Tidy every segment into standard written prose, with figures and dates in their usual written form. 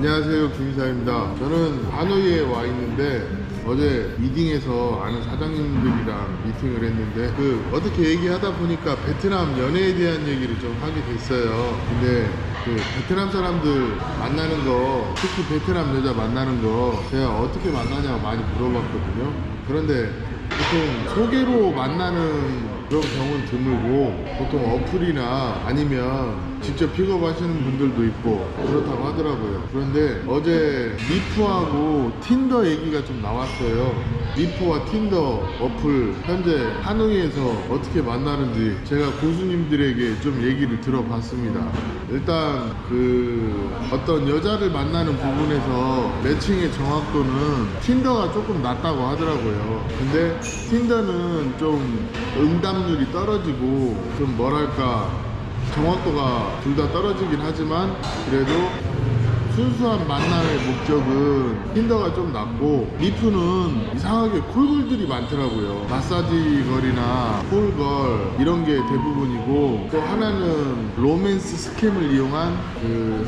안녕하세요, 김이사입니다. 저는 하노이에 와 있는데 어제 미팅에서 아는 사장님들이랑 미팅을 했는데 어떻게 얘기하다 보니까 베트남 연애에 대한 얘기를 좀 하게 됐어요. 근데 베트남 사람들 만나는 거, 특히 베트남 여자 만나는 거 제가 어떻게 만나냐고 많이 물어봤거든요. 그런데 보통 소개로 만나는 그런 경우는 드물고 보통 어플이나 아니면 직접 픽업하시는 분들도 있고 그렇다고 하더라고요. 그런데 어제 미프하고 틴더 얘기가 좀 나왔어요. 미프와 틴더 어플 현재 하노이에서 어떻게 만나는지 제가 고수님들에게 좀 얘기를 들어봤습니다. 일단 어떤 여자를 만나는 부분에서 매칭의 정확도는 틴더가 조금 낮다고 하더라고요. 근데 틴더는 좀 응답률이 떨어지고 좀 뭐랄까 정확도가 둘 다 떨어지긴 하지만 그래도 순수한 만남의 목적은 틴더가 좀 낮고 미프는 이상하게 콜걸들이 많더라고요. 마사지 걸이나 콜걸 이런 게 대부분이고, 또 하나는 로맨스 스캠을 이용한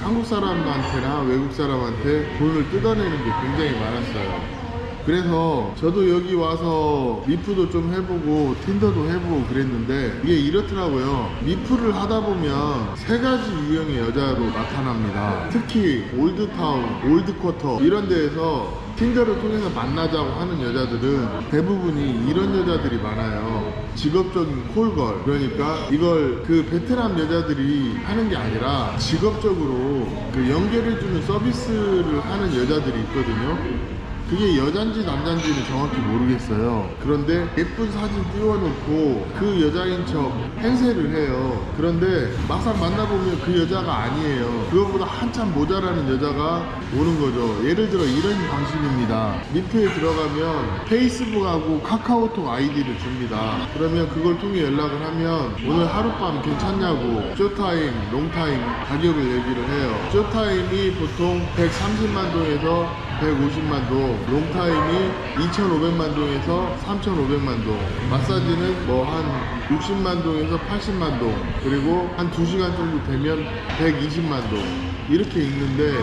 한국 사람한테나 외국 사람한테 돈을 뜯어내는 게 굉장히 많았어요. 그래서 저도 여기 와서 미프도 좀 해보고 틴더도 해보고 그랬는데 이게 이렇더라고요. 미프를 하다 보면 세 가지 유형의 여자로 나타납니다. 특히 올드타운, 올드쿼터 이런 데에서 틴더를 통해서 만나자고 하는 여자들은 대부분이 이런 여자들이 많아요. 직업적인 콜걸, 그러니까 이걸 베트남 여자들이 하는 게 아니라 직업적으로 연결해주는 서비스를 하는 여자들이 있거든요. 그게 여잔지 남잔지는 정확히 모르겠어요. 그런데 예쁜 사진 띄워놓고 그 여자인 척 행세를 해요. 그런데 막상 만나보면 그 여자가 아니에요. 그거보다 한참 모자라는 여자가 오는 거죠. 예를 들어 이런 방식입니다. 미프에 들어가면 페이스북하고 카카오톡 아이디를 줍니다. 그러면 그걸 통해 연락을 하면 오늘 하룻밤 괜찮냐고 쇼타임, 롱타임 가격을 얘기를 해요. 쇼타임이 보통 130만 동에서 150만 동, 롱타임이 2,500만 동에서 3,500만 동, 마사지는 뭐 한 60만 동에서 80만 동, 그리고 한 2시간 정도 되면 120만 동 이렇게 있는데,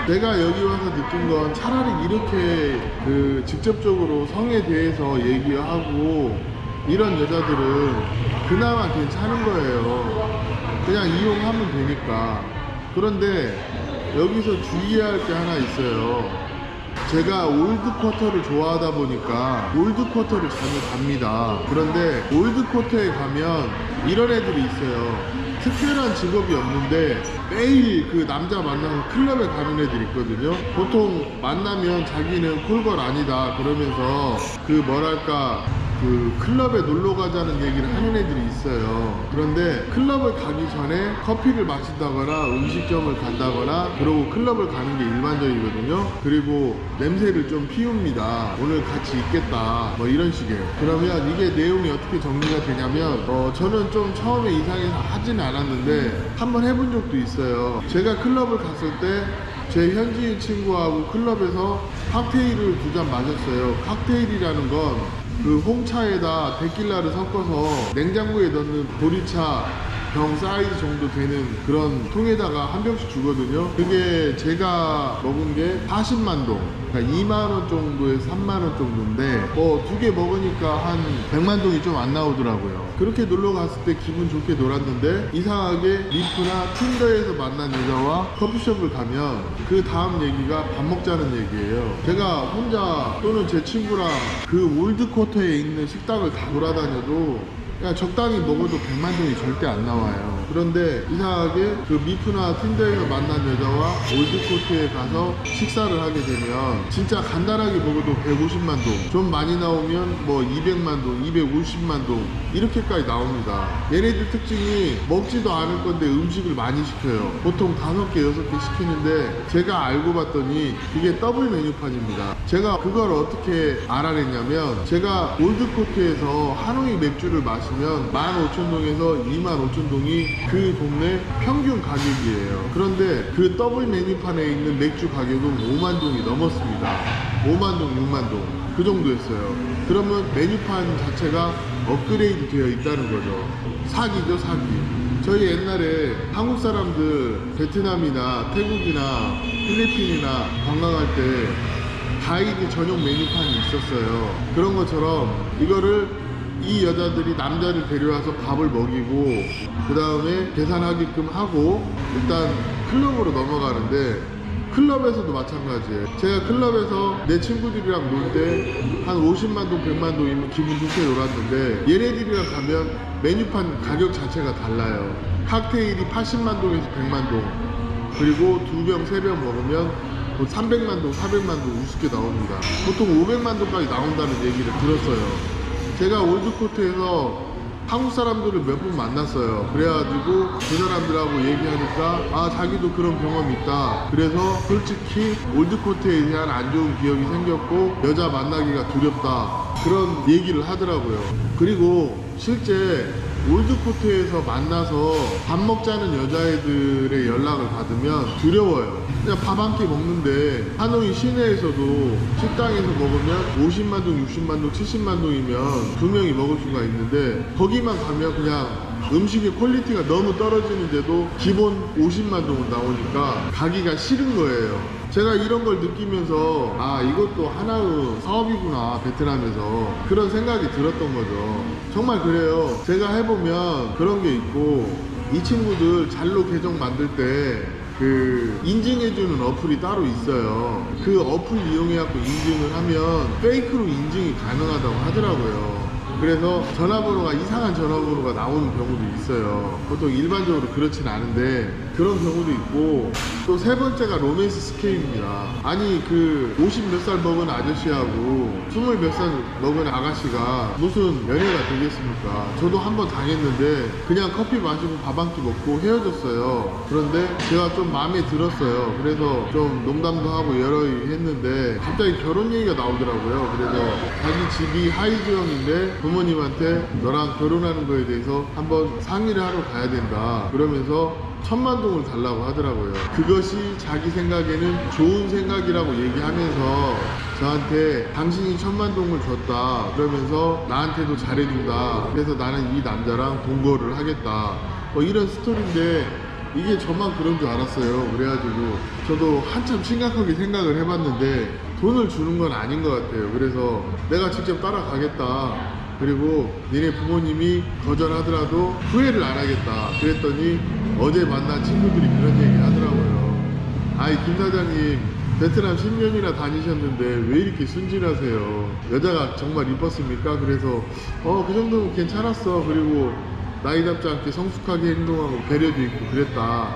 내가 여기 와서 느낀 건 차라리 이렇게 직접적으로 성에 대해서 얘기하고 이런 여자들은 그나마 괜찮은 거예요. 그냥 이용하면 되니까. 그런데 여기서 주의해야 할 게 하나 있어요. 제가 올드쿼터를 좋아하다 보니까 올드쿼터를 자주 갑니다. 그런데 올드쿼터에 가면 이런 애들이 있어요. 특별한 직업이 없는데 매일 남자 만나서 클럽에 가는 애들이 있거든요. 보통 만나면 자기는 콜걸 아니다 그러면서 뭐랄까 클럽에 놀러 가자는 얘기를 하는 애들이 있어요. 그런데 클럽을 가기 전에 커피를 마신다거나 음식점을 간다거나 그러고 클럽을 가는 게 일반적이거든요. 그리고 냄새를 좀 피웁니다. 오늘 같이 있겠다 뭐 이런 식이에요. 그러면 이게 내용이 어떻게 정리가 되냐면 저는 좀 처음에 이상해서 하진 않았는데 한번 해본 적도 있어요. 제가 클럽을 갔을 때 제 현지인 친구하고 클럽에서 칵테일을 2잔 마셨어요. 칵테일이라는 건 홍차에다 데킬라를 섞어서 냉장고에 넣는 보리차 병 사이즈 정도 되는 그런 통에다가 한 병씩 주거든요. 그게 제가 먹은 게 40만 동, 그러니까 2만원 정도에서 3만원 정도인데 2개 먹으니까 한 100만 동이 좀 안 나오더라고요. 그렇게 놀러 갔을 때 기분 좋게 놀았는데 이상하게 미프나 틴더에서 만난 여자와 커피숍을 가면 그 다음 얘기가 밥 먹자는 얘기예요. 제가 혼자 또는 제 친구랑 올드쿼터에 있는 식당을 다 돌아다녀도 그냥 적당히 먹어도 100만 동이 절대 안 나와요. 그런데 이상하게 미프나 틴더에서 만난 여자와 올드코트에 가서 식사를 하게 되면 진짜 간단하게 먹어도 150만 동, 좀 많이 나오면 뭐 200만 동, 250만 동 이렇게까지 나옵니다. 얘네들 특징이 먹지도 않을 건데 음식을 많이 시켜요. 보통 5개, 6개 시키는데 제가 알고 봤더니 그게 더블 메뉴판입니다. 제가 그걸 어떻게 알아냈냐면 제가 올드코트에서 하노이 맥주를 마시면 15,000동에서 25,000동이 그 동네 평균 가격이에요. 그런데 그 더블 메뉴판에 있는 맥주 가격은 5만 동이 넘었습니다. 5만 동, 6만 동 그 정도였어요. 그러면 메뉴판 자체가 업그레이드 되어 있다는 거죠. 사기죠, 사기. 저희 옛날에 한국 사람들 베트남이나 태국이나 필리핀이나 관광할 때 가이드 전용 메뉴판이 있었어요. 그런 것처럼 이거를 이 여자들이 남자를 데려와서 밥을 먹이고 그 다음에 계산하게끔 하고 일단 클럽으로 넘어가는데, 클럽에서도 마찬가지예요. 제가 클럽에서 내 친구들이랑 놀 때 한 50만 동 100만 동이면 기분 좋게 놀았는데, 얘네들이랑 가면 메뉴판 가격 자체가 달라요. 칵테일이 80만 동에서 100만 동, 그리고 2병 3병 먹으면 300만 동 400만 동 우습게 나옵니다. 보통 500만 동까지 나온다는 얘기를 들었어요. 제가 올드코트에서 한국 사람들을 몇 분 만났어요. 그래가지고 그 사람들하고 얘기하니까 아, 자기도 그런 경험이 있다. 그래서 솔직히 올드코트에 대한 안 좋은 기억이 생겼고 여자 만나기가 두렵다, 그런 얘기를 하더라고요. 그리고 실제 올드코트에서 만나서 밥 먹자는 여자애들의 연락을 받으면 두려워요. 그냥 밥 한 끼 먹는데 하노이 시내에서도 식당에서 먹으면 50만 동, 60만 동, 70만 동이면 2명이 먹을 수가 있는데, 거기만 가면 그냥 음식의 퀄리티가 너무 떨어지는데도 기본 50만 동은 나오니까 가기가 싫은 거예요. 제가 이런 걸 느끼면서 아, 이것도 하나의 사업이구나, 베트남에서, 그런 생각이 들었던 거죠. 정말 그래요. 제가 해보면 그런 게 있고, 이 친구들 잘로 계정 만들 때 그 인증해주는 어플이 따로 있어요. 그 어플 이용해갖고 인증을 하면 페이크로 인증이 가능하다고 하더라고요. 그래서 전화번호가 이상한 전화번호가 나오는 경우도 있어요. 보통 일반적으로 그렇진 않은데 그런 경우도 있고, 또 세 번째가 로맨스 스캠입니다. 아니, 그 50 몇 살 먹은 아저씨하고 20 몇 살 먹은 아가씨가 무슨 연애가 되겠습니까? 저도 한번 당했는데 그냥 커피 마시고 밥 한 끼 먹고 헤어졌어요. 그런데 제가 좀 마음에 들었어요. 그래서 좀 농담도 하고 여러이 했는데 갑자기 결혼 얘기가 나오더라고요. 그래서 자기 집이 하이즈형인데 부모님한테 너랑 결혼하는 거에 대해서 한번 상의를 하러 가야 된다, 그러면서 1000만 동을 달라고 하더라고요. 그것이 자기 생각에는 좋은 생각이라고 얘기하면서 저한테 당신이 1000만 동을 줬다, 그러면서 나한테도 잘해준다, 그래서 나는 이 남자랑 동거를 하겠다, 뭐 이런 스토리인데 이게 저만 그런 줄 알았어요. 그래가지고 저도 한참 심각하게 생각을 해봤는데 돈을 주는 건 아닌 것 같아요. 그래서 내가 직접 따라가겠다, 그리고 니네 부모님이 거절하더라도 후회를 안 하겠다 그랬더니 어제 만난 친구들이 그런 얘기 하더라고요. 아이, 김 사장님 베트남 10년이나 다니셨는데 왜 이렇게 순진하세요? 여자가 정말 이뻤습니까? 그래서 그 정도면 괜찮았어. 그리고 나이답지 않게 성숙하게 행동하고 배려도 있고 그랬다.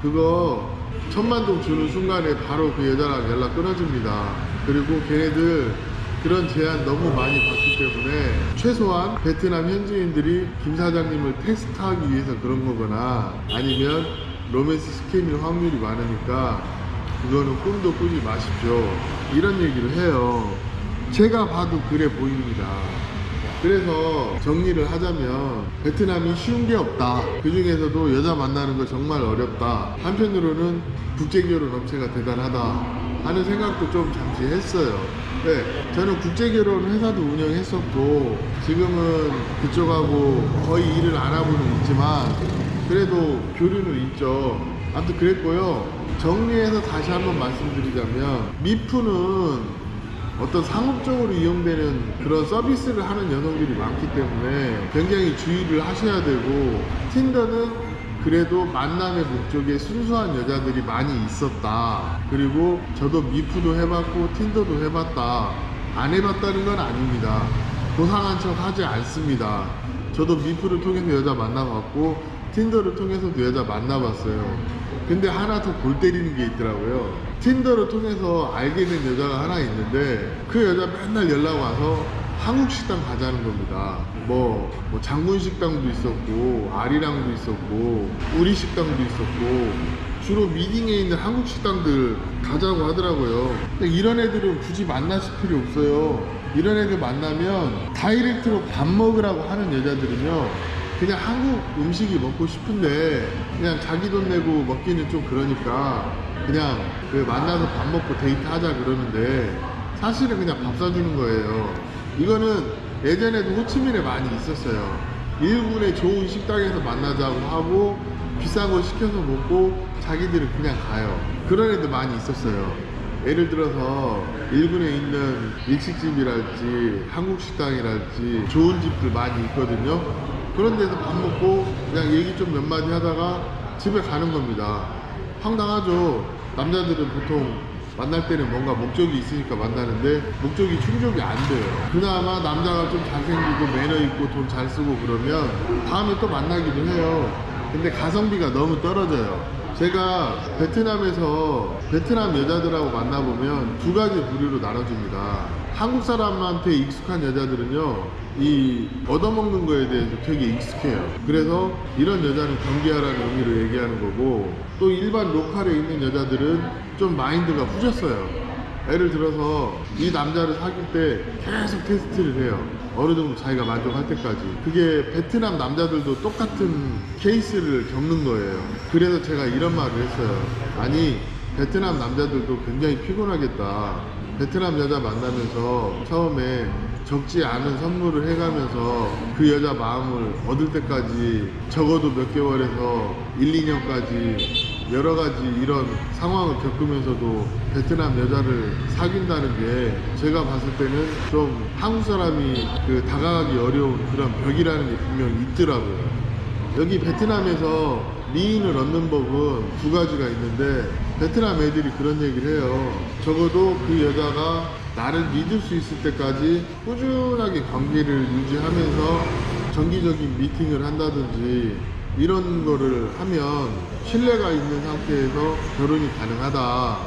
그거 1000만 동 주는 순간에 바로 그 여자랑 연락 끊어집니다. 그리고 걔네들 그런 제안 너무 많이 받기 때문에 최소한 베트남 현지인들이 김 사장님을 테스트하기 위해서 그런 거거나 아니면 로맨스 스캠일 확률이 많으니까 그거는 꿈도 꾸지 마십시오, 이런 얘기를 해요. 제가 봐도 그래 보입니다. 그래서 정리를 하자면 베트남이 쉬운 게 없다. 그 중에서도 여자 만나는 거 정말 어렵다. 한편으로는 국제결혼 업체가 대단하다 하는 생각도 좀 잠시 했어요. 네, 저는 국제결혼 회사도 운영했었고 지금은 그쪽하고 거의 일을 안 하고는 있지만 그래도 교류는 있죠. 아무튼 그랬고요. 정리해서 다시 한번 말씀드리자면 미프는 어떤 상업적으로 이용되는 그런 서비스를 하는 여성들이 많기 때문에 굉장히 주의를 하셔야 되고, 틴더는 그래도 만남의 목적에 순수한 여자들이 많이 있었다. 그리고 저도 미프도 해봤고 틴더도 해봤다. 안 해봤다는 건 아닙니다. 고상한 척 하지 않습니다. 저도 미프를 통해서 여자 만나봤고 틴더를 통해서도 여자 만나봤어요. 근데 하나 더 골 때리는 게 있더라고요. 틴더를 통해서 알게 된 여자가 하나 있는데 그 여자 맨날 연락 와서 한국 식당 가자는 겁니다. 뭐 장군 식당도 있었고 아리랑도 있었고 우리 식당도 있었고 주로 미딩에 있는 한국 식당들 가자고 하더라고요. 근데 이런 애들은 굳이 만나실 필요 없어요. 이런 애들 만나면 다이렉트로 밥 먹으라고 하는 여자들은요, 그냥 한국 음식이 먹고 싶은데 그냥 자기 돈 내고 먹기는 좀 그러니까 그냥 그 만나서 밥 먹고 데이트하자 그러는데 사실은 그냥 밥 사주는 거예요. 이거는 예전에도 호치민에 많이 있었어요. 일군의 좋은 식당에서 만나자고 하고 비싼 거 시켜서 먹고 자기들은 그냥 가요. 그런 애들 많이 있었어요. 예를 들어서 일군에 있는 일식집이랄지 한국 식당이랄지 좋은 집들 많이 있거든요. 그런 데서 밥 먹고 그냥 얘기 좀 몇 마디 하다가 집에 가는 겁니다. 황당하죠. 남자들은 보통 만날 때는 뭔가 목적이 있으니까 만나는데 목적이 충족이 안 돼요. 그나마 남자가 좀 잘생기고 매너 있고 돈 잘 쓰고 그러면 다음에 또 만나기도 해요. 근데 가성비가 너무 떨어져요. 제가 베트남에서 베트남 여자들하고 만나보면 두 가지 부류로 나눠집니다. 한국 사람한테 익숙한 여자들은요, 이 얻어먹는 거에 대해서 되게 익숙해요. 그래서 이런 여자는 경계하라는 의미로 얘기하는 거고, 또 일반 로컬에 있는 여자들은 좀 마인드가 후졌어요. 예를 들어서 이 남자를 사귈 때 계속 테스트를 해요. 어느 정도 자기가 만족할 때까지. 그게 베트남 남자들도 똑같은 케이스를 겪는 거예요. 그래서 제가 이런 말을 했어요. 아니, 베트남 남자들도 굉장히 피곤하겠다. 베트남 여자 만나면서 처음에 적지 않은 선물을 해가면서 그 여자 마음을 얻을 때까지 적어도 몇 개월에서 1, 2년까지 여러 가지 이런 상황을 겪으면서도 베트남 여자를 사귄다는 게 제가 봤을 때는 좀 한국 사람이 그 다가가기 어려운 그런 벽이라는 게 분명히 있더라고요. 여기 베트남에서 미인을 얻는 법은 두 가지가 있는데 베트남 애들이 그런 얘기를 해요. 적어도 그 여자가 나를 믿을 수 있을 때까지 꾸준하게 관계를 유지하면서 정기적인 미팅을 한다든지 이런 거를 하면 신뢰가 있는 상태에서 결혼이 가능하다.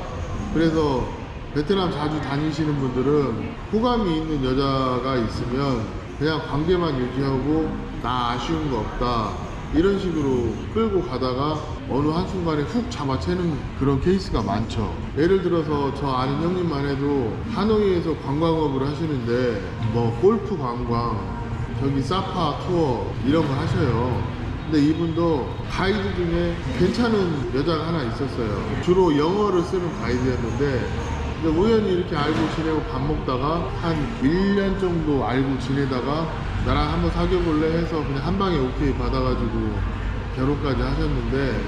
그래서 베트남 자주 다니시는 분들은 호감이 있는 여자가 있으면 그냥 관계만 유지하고 나 아쉬운 거 없다 이런 식으로 끌고 가다가 어느 한순간에 훅 잡아채는 그런 케이스가 많죠. 예를 들어서 저 아는 형님만 해도 하노이에서 관광업을 하시는데 뭐 골프 관광, 저기 사파 투어 이런 거 하셔요. 근데 이분도 가이드 중에 괜찮은 여자가 하나 있었어요. 주로 영어를 쓰는 가이드였는데 근데 우연히 이렇게 알고 지내고 밥 먹다가 한 1년 정도 알고 지내다가 나랑 한번 사귀어볼래 해서 그냥 한 방에 오케이 받아가지고 결혼까지 하셨는데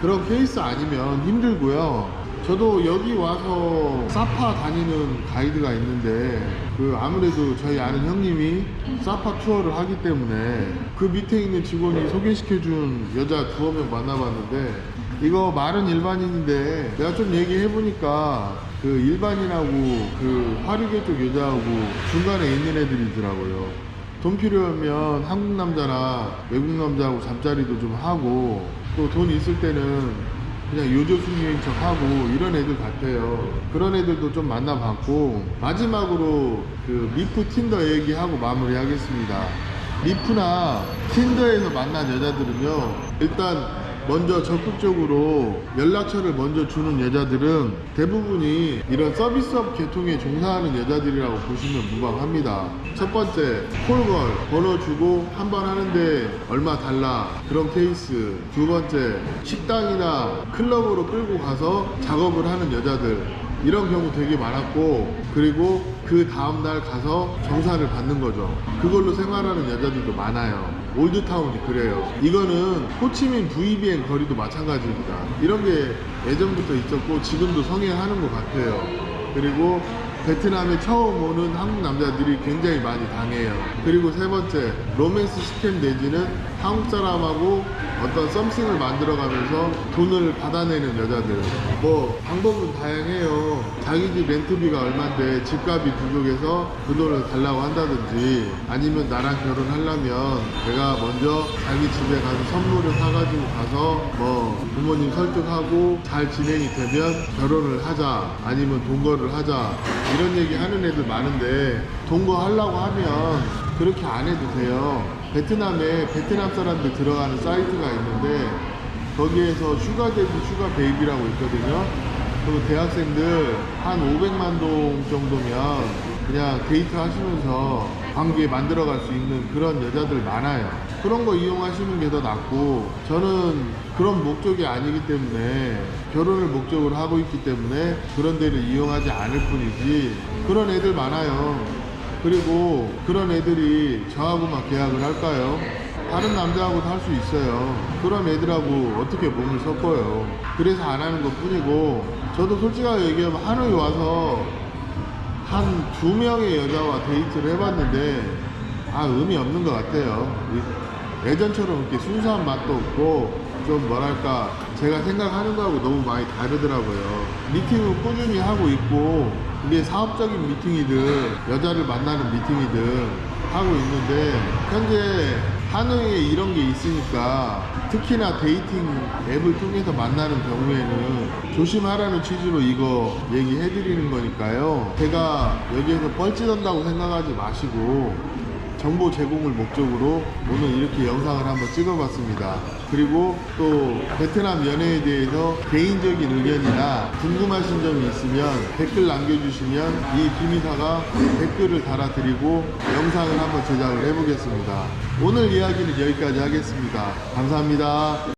그런 케이스 아니면 힘들고요. 저도 여기 와서 사파 다니는 가이드가 있는데 그 아무래도 저희 아는 형님이 사파 투어를 하기 때문에 그 밑에 있는 직원이 소개시켜준 여자 두어 명 만나봤는데 이거 말은 일반인인데 내가 좀 얘기해보니까 그 일반인하고 그 화류계 쪽 여자하고 중간에 있는 애들이더라고요. 돈 필요하면 한국 남자나 외국 남자하고 잠자리도 좀 하고 또 돈 있을 때는 그냥 요조숙녀인 척 하고 이런 애들 같아요. 그런 애들도 좀 만나봤고 마지막으로 그 미프 틴더 얘기하고 마무리하겠습니다. 미프나 틴더에서 만난 여자들은요, 일단 먼저 적극적으로 연락처를 먼저 주는 여자들은 대부분이 이런 서비스업 계통에 종사하는 여자들이라고 보시면 무방합니다. 첫 번째, 콜걸 번호 주고 한 번 하는데 얼마 달라 그런 케이스. 두 번째, 식당이나 클럽으로 끌고 가서 작업을 하는 여자들, 이런 경우 되게 많았고, 그리고 그 다음날 가서 정산을 받는 거죠. 그걸로 생활하는 여자들도 많아요. 올드타운이 그래요. 이거는 호치민 VBN 거리도 마찬가지입니다. 이런 게 예전부터 있었고 지금도 성행하는 것 같아요. 그리고 베트남에 처음 오는 한국 남자들이 굉장히 많이 당해요. 그리고 세 번째, 로맨스 스캠 내지는 한국 사람하고 어떤 썸씽을 만들어가면서 돈을 받아내는 여자들. 뭐 방법은 다양해요. 자기 집 렌트비가 얼만데 집값이 부족해서 그 돈을 달라고 한다든지, 아니면 나랑 결혼하려면 내가 먼저 자기 집에 가서 선물을 사가지고 가서 뭐 부모님 설득하고 잘 진행이 되면 결혼을 하자, 아니면 동거를 하자, 이런 얘기 하는 애들 많은데 동거 하려고 하면 그렇게 안 해도 돼요. 베트남에 베트남 사람들 들어가는 사이트가 있는데 거기에서 슈가데뷔, 슈가베이비라고 있거든요. 그리고 대학생들 한 500만 동 정도면 그냥 데이트 하시면서 관계 만들어갈 수 있는 그런 여자들 많아요. 그런 거 이용하시는 게 더 낫고, 저는 그런 목적이 아니기 때문에, 결혼을 목적으로 하고 있기 때문에 그런 데를 이용하지 않을 뿐이지, 그런 애들 많아요. 그리고 그런 애들이 저하고만 계약을 할까요? 다른 남자하고도 할 수 있어요. 그런 애들하고 어떻게 몸을 섞어요? 그래서 안 하는 것 뿐이고, 저도 솔직하게 얘기하면 하노이 와서 한 2명의 여자와 데이트를 해봤는데 의미 없는 것 같아요. 예전처럼 이렇게 순수한 맛도 없고, 좀 뭐랄까, 제가 생각하는 거하고 너무 많이 다르더라고요. 미팅은 꾸준히 하고 있고, 이게 사업적인 미팅이든 여자를 만나는 미팅이든 하고 있는데, 현재 하노이에 이런 게 있으니까 특히나 데이팅 앱을 통해서 만나는 경우에는 조심하라는 취지로 이거 얘기해 드리는 거니까요. 제가 여기에서 뻘짓한다고 생각하지 마시고, 정보 제공을 목적으로 오늘 이렇게 영상을 한번 찍어봤습니다. 그리고 또 베트남 연애에 대해서 개인적인 의견이나 궁금하신 점이 있으면 댓글 남겨주시면 이 김이사가 댓글을 달아드리고 영상을 한번 제작을 해보겠습니다. 오늘 이야기는 여기까지 하겠습니다. 감사합니다.